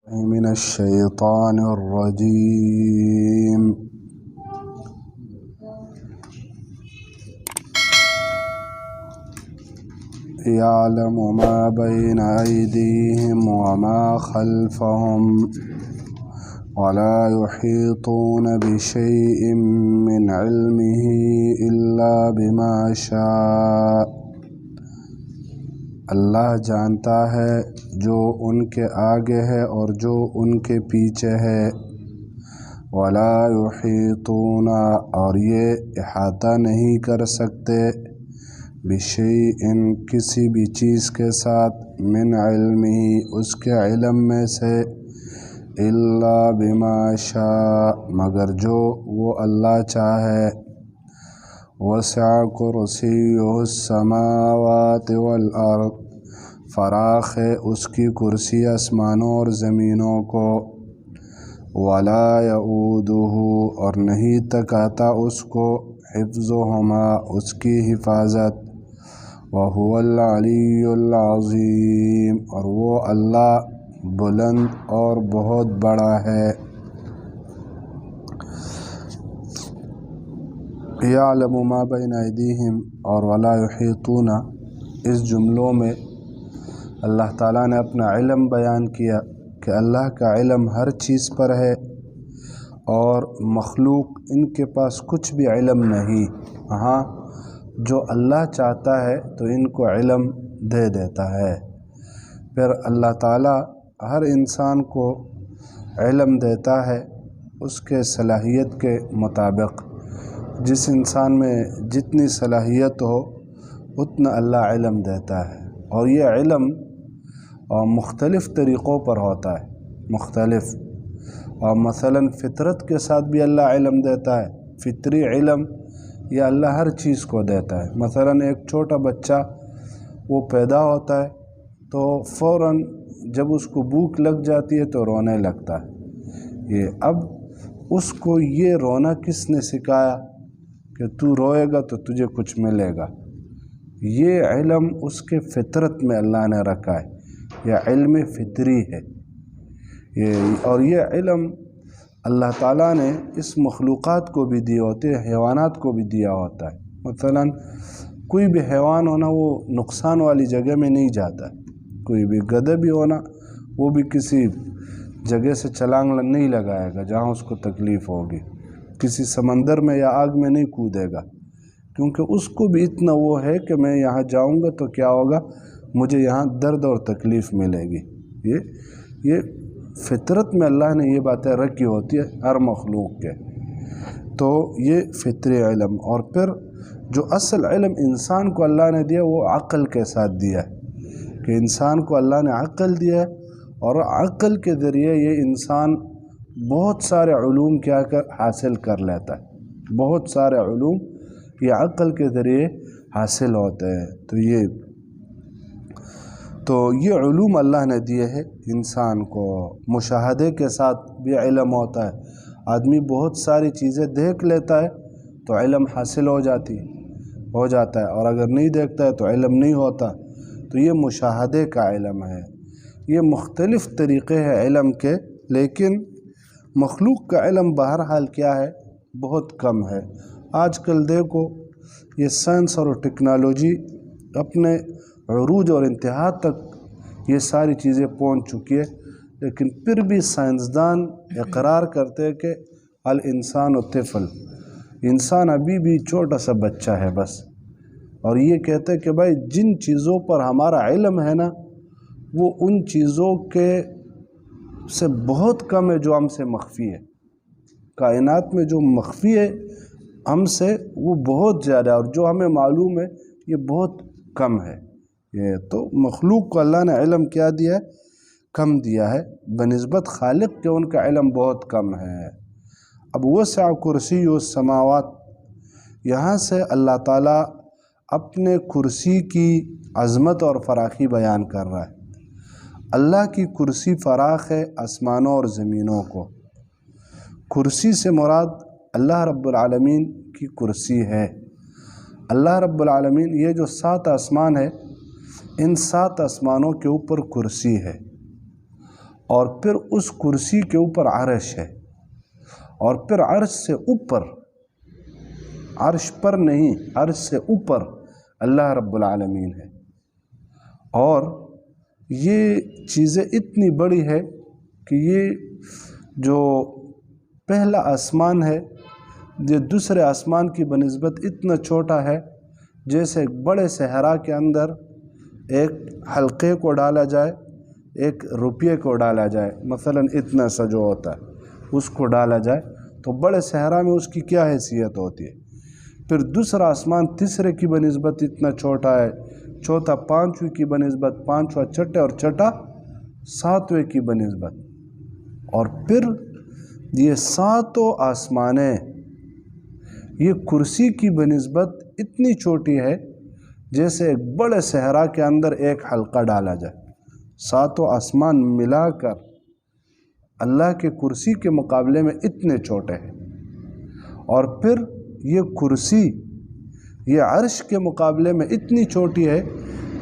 من الشيطان الرجيم. يعلم ما بين أيديهم وما خلفهم ولا يحيطون بشيء من علمه إلا بما شاء. اللہ جانتا ہے جو ان کے آگے ہے اور جو ان کے پیچھے ہے. ولا یحیطون اور یہ احاطہ نہیں کر سکتے بشیء کسی بھی چیز کے ساتھ من علمہ اس کے علم میں سے الا بما شاء مگر جو وہ اللہ چاہے. وسع کرسیہ السماوات والارض فراخ ہے اس کی کرسی آسمانوں اور زمینوں کو. ولا یؤودہ اور نہیں تکاتا اس کو حفظہما اس کی حفاظت. وہو العلی العظیم اور وہ اللہ بلند اور بہت بڑا ہے. یعلم ما بین ایدیہم اور ولا یحیطون اس جملوں میں اللہ تعالیٰ نے اپنا علم بیان کیا کہ اللہ کا علم ہر چیز پر ہے اور مخلوق ان کے پاس کچھ بھی علم نہیں. ہاں جو اللہ چاہتا ہے تو ان کو علم دے دیتا ہے. پھر اللہ تعالیٰ ہر انسان کو علم دیتا ہے اس کے صلاحیت کے مطابق. جس انسان میں جتنی صلاحیت ہو اتنا اللہ علم دیتا ہے اور یہ علم مختلف طریقوں پر ہوتا ہے. مختلف اور مثلا فطرت کے ساتھ بھی اللہ علم دیتا ہے. فطری علم یہ اللہ ہر چیز کو دیتا ہے. مثلا ایک چھوٹا بچہ وہ پیدا ہوتا ہے تو فوراً جب اس کو بھوک لگ جاتی ہے تو رونے لگتا ہے. اب اس کو یہ رونا کس نے سکھایا کہ تو روئے گا تو تجھے کچھ ملے گا. یہ علم اس کے فطرت میں اللہ نے رکھا ہے. یہ علم فطری ہے. اور یہ علم اللہ تعالیٰ نے اس مخلوقات کو بھی دیے ہوتے ہیں، حیوانات کو بھی دیا ہوتا ہے. مثلا کوئی بھی حیوان ہونا وہ نقصان والی جگہ میں نہیں جاتا ہے. کوئی بھی گدھا بھی ہونا وہ بھی کسی جگہ سے چھلانگ نہیں لگائے گا جہاں اس کو تکلیف ہوگی. کسی سمندر میں یا آگ میں نہیں کودے گا کیونکہ اس کو بھی اتنا وہ ہے کہ میں یہاں جاؤں گا تو کیا ہوگا، مجھے یہاں درد اور تکلیف ملے گی. یہ فطرت میں اللہ نے یہ باتیں رکھی ہوتی ہے ہر مخلوق کے. تو یہ فطری علم. اور پھر جو اصل علم انسان کو اللہ نے دیا وہ عقل کے ساتھ دیا ہے کہ انسان کو اللہ نے عقل دیا ہے اور عقل کے ذریعے یہ انسان بہت سارے علوم کیا حاصل کر لیتا ہے. بہت سارے علوم یہ عقل کے ذریعے حاصل ہوتے ہیں. تو یہ علوم اللہ نے دیے ہیں انسان کو. مشاہدے کے ساتھ بھی علم ہوتا ہے. آدمی بہت ساری چیزیں دیکھ لیتا ہے تو علم حاصل ہو جاتا ہے اور اگر نہیں دیکھتا ہے تو علم نہیں ہوتا. تو یہ مشاہدے کا علم ہے. یہ مختلف طریقے ہیں علم کے، لیکن مخلوق کا علم بہرحال کیا ہے، بہت کم ہے. آج کل دیکھو یہ سائنس اور ٹیکنالوجی اپنے عروج اور انتہا تک یہ ساری چیزیں پہنچ چکی ہے، لیکن پھر بھی سائنسدان اقرار کرتے کہ الانسان طفل، انسان ابھی بھی چھوٹا سا بچہ ہے بس. اور یہ کہتے کہ بھائی جن چیزوں پر ہمارا علم ہے نا وہ ان چیزوں کے سے بہت کم ہے جو ہم سے مخفی ہے. کائنات میں جو مخفی ہے ہم سے وہ بہت زیادہ ہے اور جو ہمیں معلوم ہے یہ بہت کم ہے. یہ تو مخلوق کو اللہ نے علم کیا دیا ہے، کم دیا ہے بنسبت خالق کے. ان کا علم بہت کم ہے. اب وسع کرسیہ السماوات، یہاں سے اللہ تعالیٰ اپنے کرسی کی عظمت اور فراخی بیان کر رہا ہے. اللہ کی کرسی فراخ ہے آسمانوں اور زمینوں کو. کرسی سے مراد اللہ رب العالمین کی کرسی ہے. اللہ رب العالمین یہ جو 7 آسمان ہے ان 7 آسمانوں کے اوپر کرسی ہے اور پھر اس کرسی کے اوپر عرش ہے، اور پھر عرش سے اوپر، عرش پر نہیں، عرش سے اوپر اللہ رب العالمین ہے۔ اور یہ چیزیں اتنی بڑی ہے کہ یہ جو پہلا آسمان ہے یہ دوسرے آسمان کی بنسبت اتنا چھوٹا ہے جیسے ایک بڑے صحرا کے اندر ایک حلقے کو ڈالا جائے، ایک روپیے کو ڈالا جائے، مثلا اتنا سا جو ہوتا ہے اس کو ڈالا جائے تو بڑے صحرا میں اس کی کیا حیثیت ہوتی ہے۔ پھر دوسرا آسمان تیسرے کی بنسبت اتنا چھوٹا ہے، چوتھا پانچویں کی بنسبت، پانچواں چھٹے، اور چھٹا ساتویں کی بنسبت۔ اور پھر یہ ساتوں آسمانیں یہ کرسی کی بنسبت اتنی چھوٹی ہے جیسے ایک بڑے صحرا کے اندر ایک حلقہ ڈالا جائے۔ ساتوں آسمان ملا کر اللہ کے کرسی کے مقابلے میں اتنے چھوٹے ہیں۔ اور پھر یہ کرسی یہ عرش کے مقابلے میں اتنی چھوٹی ہے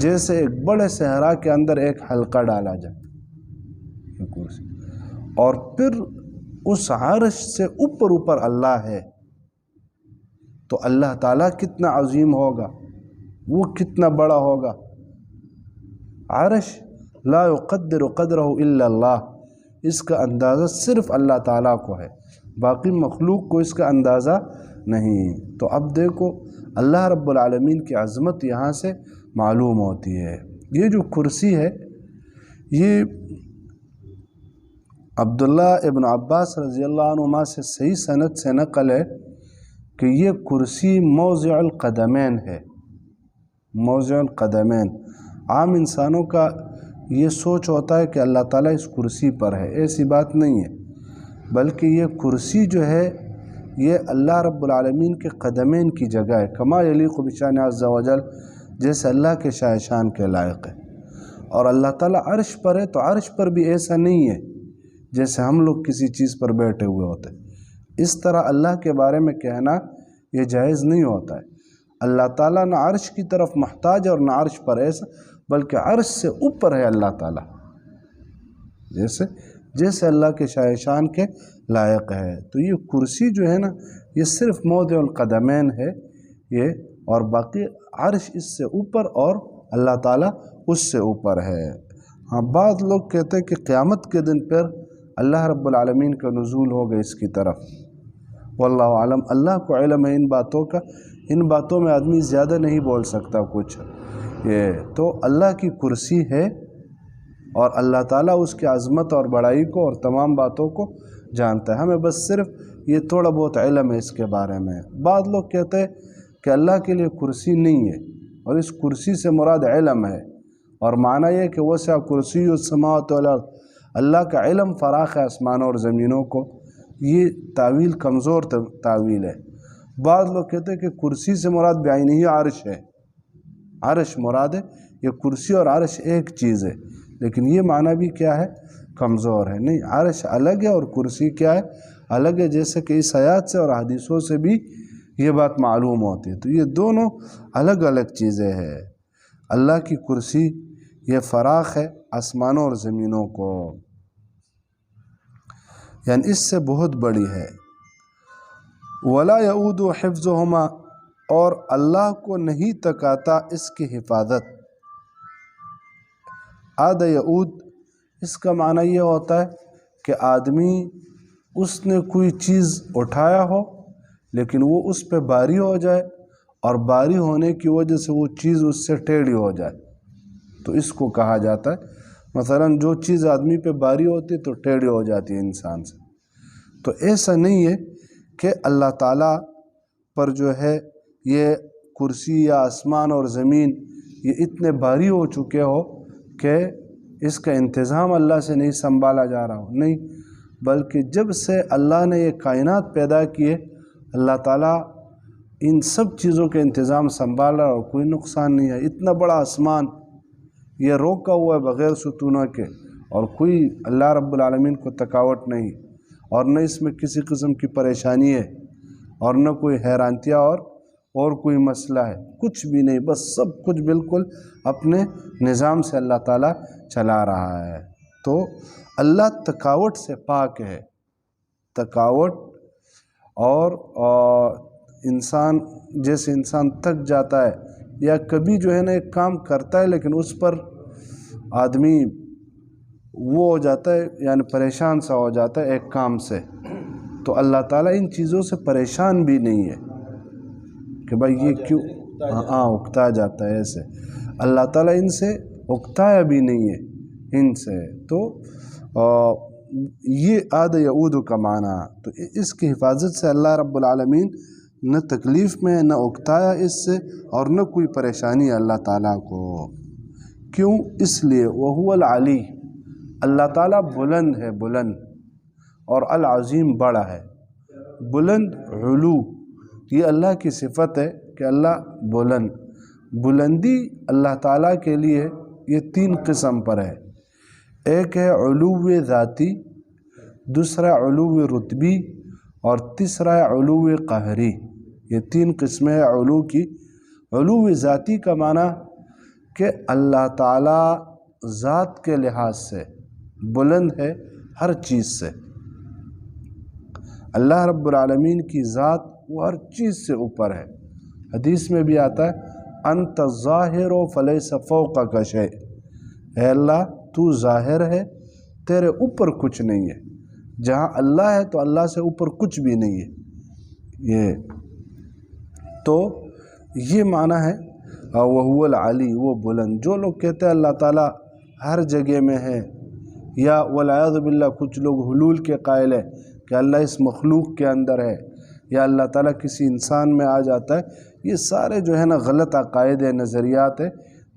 جیسے ایک بڑے صحرا کے اندر ایک حلقہ ڈالا جائے یہ کرسی۔ اور پھر اس عرش سے اوپر اللہ ہے، تو اللہ تعالیٰ کتنا عظیم ہوگا، وہ کتنا بڑا ہوگا۔ عرش لا يقدر قدرہ الا اللہ، اس کا اندازہ صرف اللہ تعالیٰ کو ہے، باقی مخلوق کو اس کا اندازہ نہیں۔ تو اب دیکھو اللہ رب العالمین کی عظمت یہاں سے معلوم ہوتی ہے۔ یہ جو کرسی ہے یہ عبداللہ ابن عباس رضی اللہ عنہما سے صحیح سند سے نقل ہے کہ یہ کرسی موضع القدمین ہے، موضع القدمین۔ عام انسانوں کا یہ سوچ ہوتا ہے کہ اللہ تعالیٰ اس کرسی پر ہے، ایسی بات نہیں ہے، بلکہ یہ کرسی جو ہے یہ اللہ رب العالمین کے قدمین کی جگہ ہے، کما یلیق بشان عز و جل، جیسے اللہ کے شان کے لائق ہے۔ اور اللہ تعالیٰ عرش پر ہے تو عرش پر بھی ایسا نہیں ہے جیسے ہم لوگ کسی چیز پر بیٹھے ہوئے ہوتے ہیں، اس طرح اللہ کے بارے میں کہنا یہ جائز نہیں ہوتا ہے۔ اللہ تعالیٰ نہ عرش کی طرف محتاج اور نہ عرش پر ایسا، بلکہ عرش سے اوپر ہے اللہ تعالیٰ، جیسے اللہ کے شان کے لائق ہے۔ تو یہ کرسی جو ہے نا یہ صرف موضع القدمین ہے یہ، اور باقی عرش اس سے اوپر اور اللہ تعالیٰ اس سے اوپر ہے۔ ہاں بعض لوگ کہتے ہیں کہ قیامت کے دن پر اللہ رب العالمین کا نزول ہوگا اس کی طرف، واللہ عالم، اللہ کو علم ہے ان باتوں کا، ان باتوں میں آدمی زیادہ نہیں بول سکتا کچھ۔ یہ تو اللہ کی کرسی ہے اور اللہ تعالیٰ اس کی عظمت اور بڑائی کو اور تمام باتوں کو جانتا ہے، ہمیں بس صرف یہ تھوڑا بہت علم ہے اس کے بارے میں۔ بعض لوگ کہتے ہیں کہ اللہ کے لیے کرسی نہیں ہے، اور اس کرسی سے مراد علم ہے، اور معنی یہ کہ وسع کرسی السماوات والارض، اللہ کا علم فراخ ہے آسمانوں اور زمینوں کو۔ یہ تعویل کمزور تعویل ہے۔ بعض لوگ کہتے ہیں کہ کرسی سے مراد بعینہ ہی عرش ہے، عرش مراد ہے، یہ کرسی اور عرش ایک چیز ہے، لیکن یہ معنی بھی کیا ہے، کمزور ہے۔ نہیں، عرش الگ ہے اور کرسی کیا ہے، الگ ہے، جیسے کہ اس آیات سے اور حدیثوں سے بھی یہ بات معلوم ہوتی ہے۔ تو یہ دونوں الگ الگ چیزیں ہیں۔ اللہ کی کرسی یہ فراخ ہے آسمانوں اور زمینوں کو، یعنی اس سے بہت بڑی ہے۔ ولا یعود حفظہما، اور اللہ کو نہیں تکاتا اس کی حفاظت۔ عاد یعود اس کا معنی یہ ہوتا ہے کہ آدمی اس نے کوئی چیز اٹھایا ہو لیکن وہ اس پہ باری ہو جائے، اور باری ہونے کی وجہ سے وہ چیز اس سے ٹیڑھی ہو جائے، تو اس کو کہا جاتا ہے۔ مثلا جو چیز آدمی پہ باری ہوتی ہے تو ٹیڑھی ہو جاتی ہے انسان سے، تو ایسا نہیں ہے کہ اللہ تعالیٰ پر جو ہے یہ کرسی یا آسمان اور زمین یہ اتنے باری ہو چکے ہو کہ اس کا انتظام اللہ سے نہیں سنبھالا جا رہا ہو، نہیں، بلکہ جب سے اللہ نے یہ کائنات پیدا کیے اللہ تعالیٰ ان سب چیزوں کے انتظام سنبھال رہا، اور کوئی نقصان نہیں ہے۔ اتنا بڑا آسمان یہ روکا ہوا ہے بغیر ستونوں کے، اور کوئی اللہ رب العالمین کو تھکاوٹ نہیں، اور نہ اس میں کسی قسم کی پریشانی ہے، اور نہ کوئی حیرانتیاں اور کوئی مسئلہ ہے، کچھ بھی نہیں، بس سب کچھ بالکل اپنے نظام سے اللہ تعالیٰ چلا رہا ہے۔ تو اللہ تھکاوٹ سے پاک ہے. تھکاوٹ اور انسان جیسے انسان تھک جاتا ہے یا کبھی جو ہے نا ایک کام کرتا ہے لیکن اس پر آدمی وہ ہو جاتا ہے یعنی پریشان سا ہو جاتا ہے ایک کام سے، تو اللہ تعالیٰ ان چیزوں سے پریشان بھی نہیں ہے کہ بھائی یہ کیوں اکتا جاتا ہے. ایسے اللہ تعالیٰ ان سے اکتایا بھی نہیں ہے ان سے. تو یہ عاد یعود کا معنی، تو اس کی حفاظت سے اللہ رب العالمین نہ تکلیف میں نہ اکتایا اس سے اور نہ کوئی پریشانی اللہ تعالیٰ کو. کیوں؟ اس لیے وہو العلی، اللہ تعالیٰ بلند ہے، بلند، اور العظیم بڑا ہے. بلند علو یہ اللہ کی صفت ہے کہ اللہ بلند. بلندی اللہ تعالیٰ کے لیے یہ 3 قسم پر ہے. ایک ہے علو ذاتی، دوسرا علو رتبی، اور تیسرا ہے علو قہری. یہ 3 قسمیں ہیں علو کی. علو ذاتی کا معنی کہ اللہ تعالیٰ ذات کے لحاظ سے بلند ہے ہر چیز سے. اللہ رب العالمین کی ذات وہ ہر چیز سے اوپر ہے. حدیث میں بھی آتا ہے انت ظاہر فلیس فوقک شیء، اے اللہ تو ظاہر ہے، تیرے اوپر کچھ نہیں ہے. جہاں اللہ ہے تو اللہ سے اوپر کچھ بھی نہیں ہے. یہ تو یہ معنی ہے وہو العلی، وہ بلند. جو لوگ کہتے ہیں اللہ تعالیٰ ہر جگہ میں ہے، یا والعیاذ باللہ کچھ لوگ حلول کے قائل ہے کہ اللہ اس مخلوق کے اندر ہے، یا اللہ تعالیٰ کسی انسان میں آ جاتا ہے، یہ سارے جو ہے نا غلط عقائد ہے، نظریات ہے.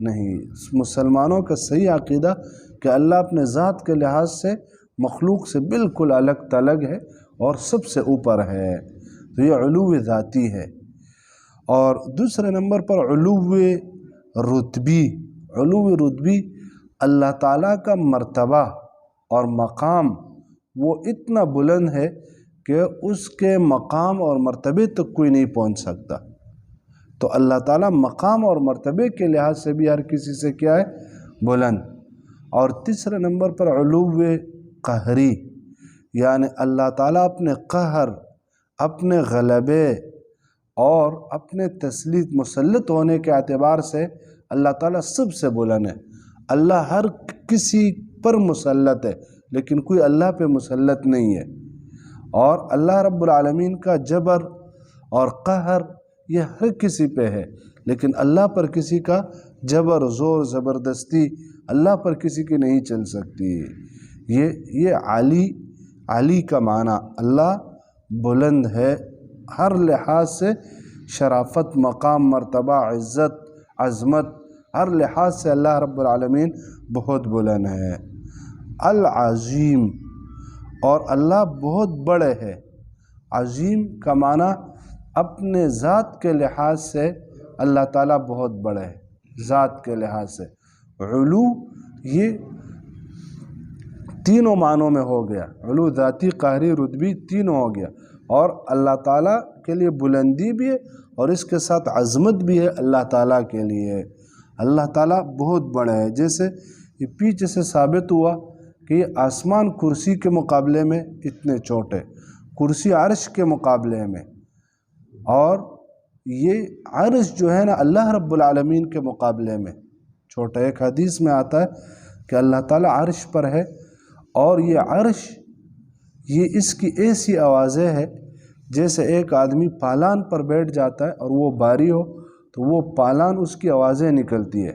نہیں، مسلمانوں کا صحیح عقیدہ کہ اللہ اپنے ذات کے لحاظ سے مخلوق سے بالکل الگ تلگ ہے اور سب سے اوپر ہے. تو یہ علو ذاتی ہے. اور دوسرے نمبر پر علو رتبی. علو رتبی اللہ تعالیٰ کا مرتبہ اور مقام وہ اتنا بلند ہے کہ اس کے مقام اور مرتبے تک کوئی نہیں پہنچ سکتا. تو اللہ تعالیٰ مقام اور مرتبے کے لحاظ سے بھی ہر کسی سے کیا ہے؟ بلند. اور تیسرے نمبر پر علو قہری، یعنی اللہ تعالیٰ اپنے قہر، اپنے غلبے اور اپنے تسلیط مسلط ہونے کے اعتبار سے اللہ تعالیٰ سب سے بلند ہے. اللہ ہر کسی پر مسلط ہے لیکن کوئی اللہ پہ مسلط نہیں ہے. اور اللہ رب العالمین کا جبر اور قہر یہ ہر کسی پہ ہے، لیکن اللہ پر کسی کا جبر، زور، زبردستی اللہ پر کسی کی نہیں چل سکتی. یہ علی کا معنی، اللہ بلند ہے ہر لحاظ سے، شرافت، مقام، مرتبہ، عزت، عظمت، ہر لحاظ سے اللہ رب العالمین بہت بلند ہے. العظیم، اور اللہ بہت بڑے ہے. عظیم کا معنی اپنے ذات کے لحاظ سے اللہ تعالیٰ بہت بڑے ہے، ذات کے لحاظ سے. علو یہ تینوں معنوں میں ہو گیا، علو ذاتی، قہری، رتبی، تینوں ہو گیا. اور اللہ تعالیٰ کے لیے بلندی بھی ہے اور اس کے ساتھ عظمت بھی ہے اللہ تعالیٰ کے لیے. اللہ تعالیٰ بہت بڑے ہے. جیسے یہ پیچھے سے ثابت ہوا کہ یہ آسمان کرسی کے مقابلے میں اتنے چھوٹے، کرسی عرش کے مقابلے میں، اور یہ عرش جو ہے نا اللہ رب العالمین کے مقابلے میں چھوٹا. ایک حدیث میں آتا ہے کہ اللہ تعالیٰ عرش پر ہے، اور یہ عرش یہ اس کی ایسی آوازیں ہے جیسے ایک آدمی پالان پر بیٹھ جاتا ہے اور وہ باری ہو تو وہ پالان اس کی آوازیں نکلتی ہے.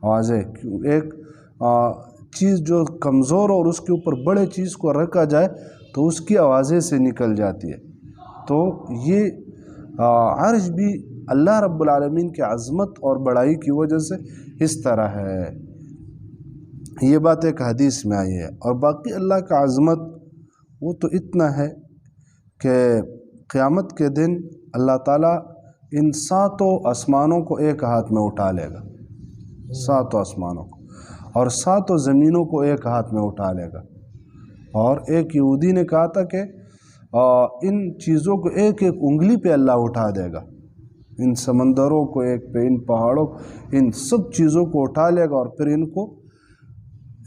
آوازیں، ایک چیز جو کمزور اور اس کے اوپر بڑے چیز کو رکھا جائے تو اس کی آوازیں سے نکل جاتی ہے. تو یہ عرش بھی اللہ رب العالمین کی عظمت اور بڑائی کی وجہ سے اس طرح ہے. یہ بات ایک حدیث میں آئی ہے. اور باقی اللہ کا عظمت وہ تو اتنا ہے کہ قیامت کے دن اللہ تعالیٰ ان 7 آسمانوں کو ایک ہاتھ میں اٹھا لے گا، 7 آسمانوں کو، اور 7 زمینوں کو ایک ہاتھ میں اٹھا لے گا. اور ایک یہودی نے کہا تھا کہ ان چیزوں کو ایک ایک انگلی پہ اللہ اٹھا دے گا، ان سمندروں کو ایک پہ، ان پہاڑوں کو، ان سب چیزوں کو اٹھا لے گا اور پھر ان کو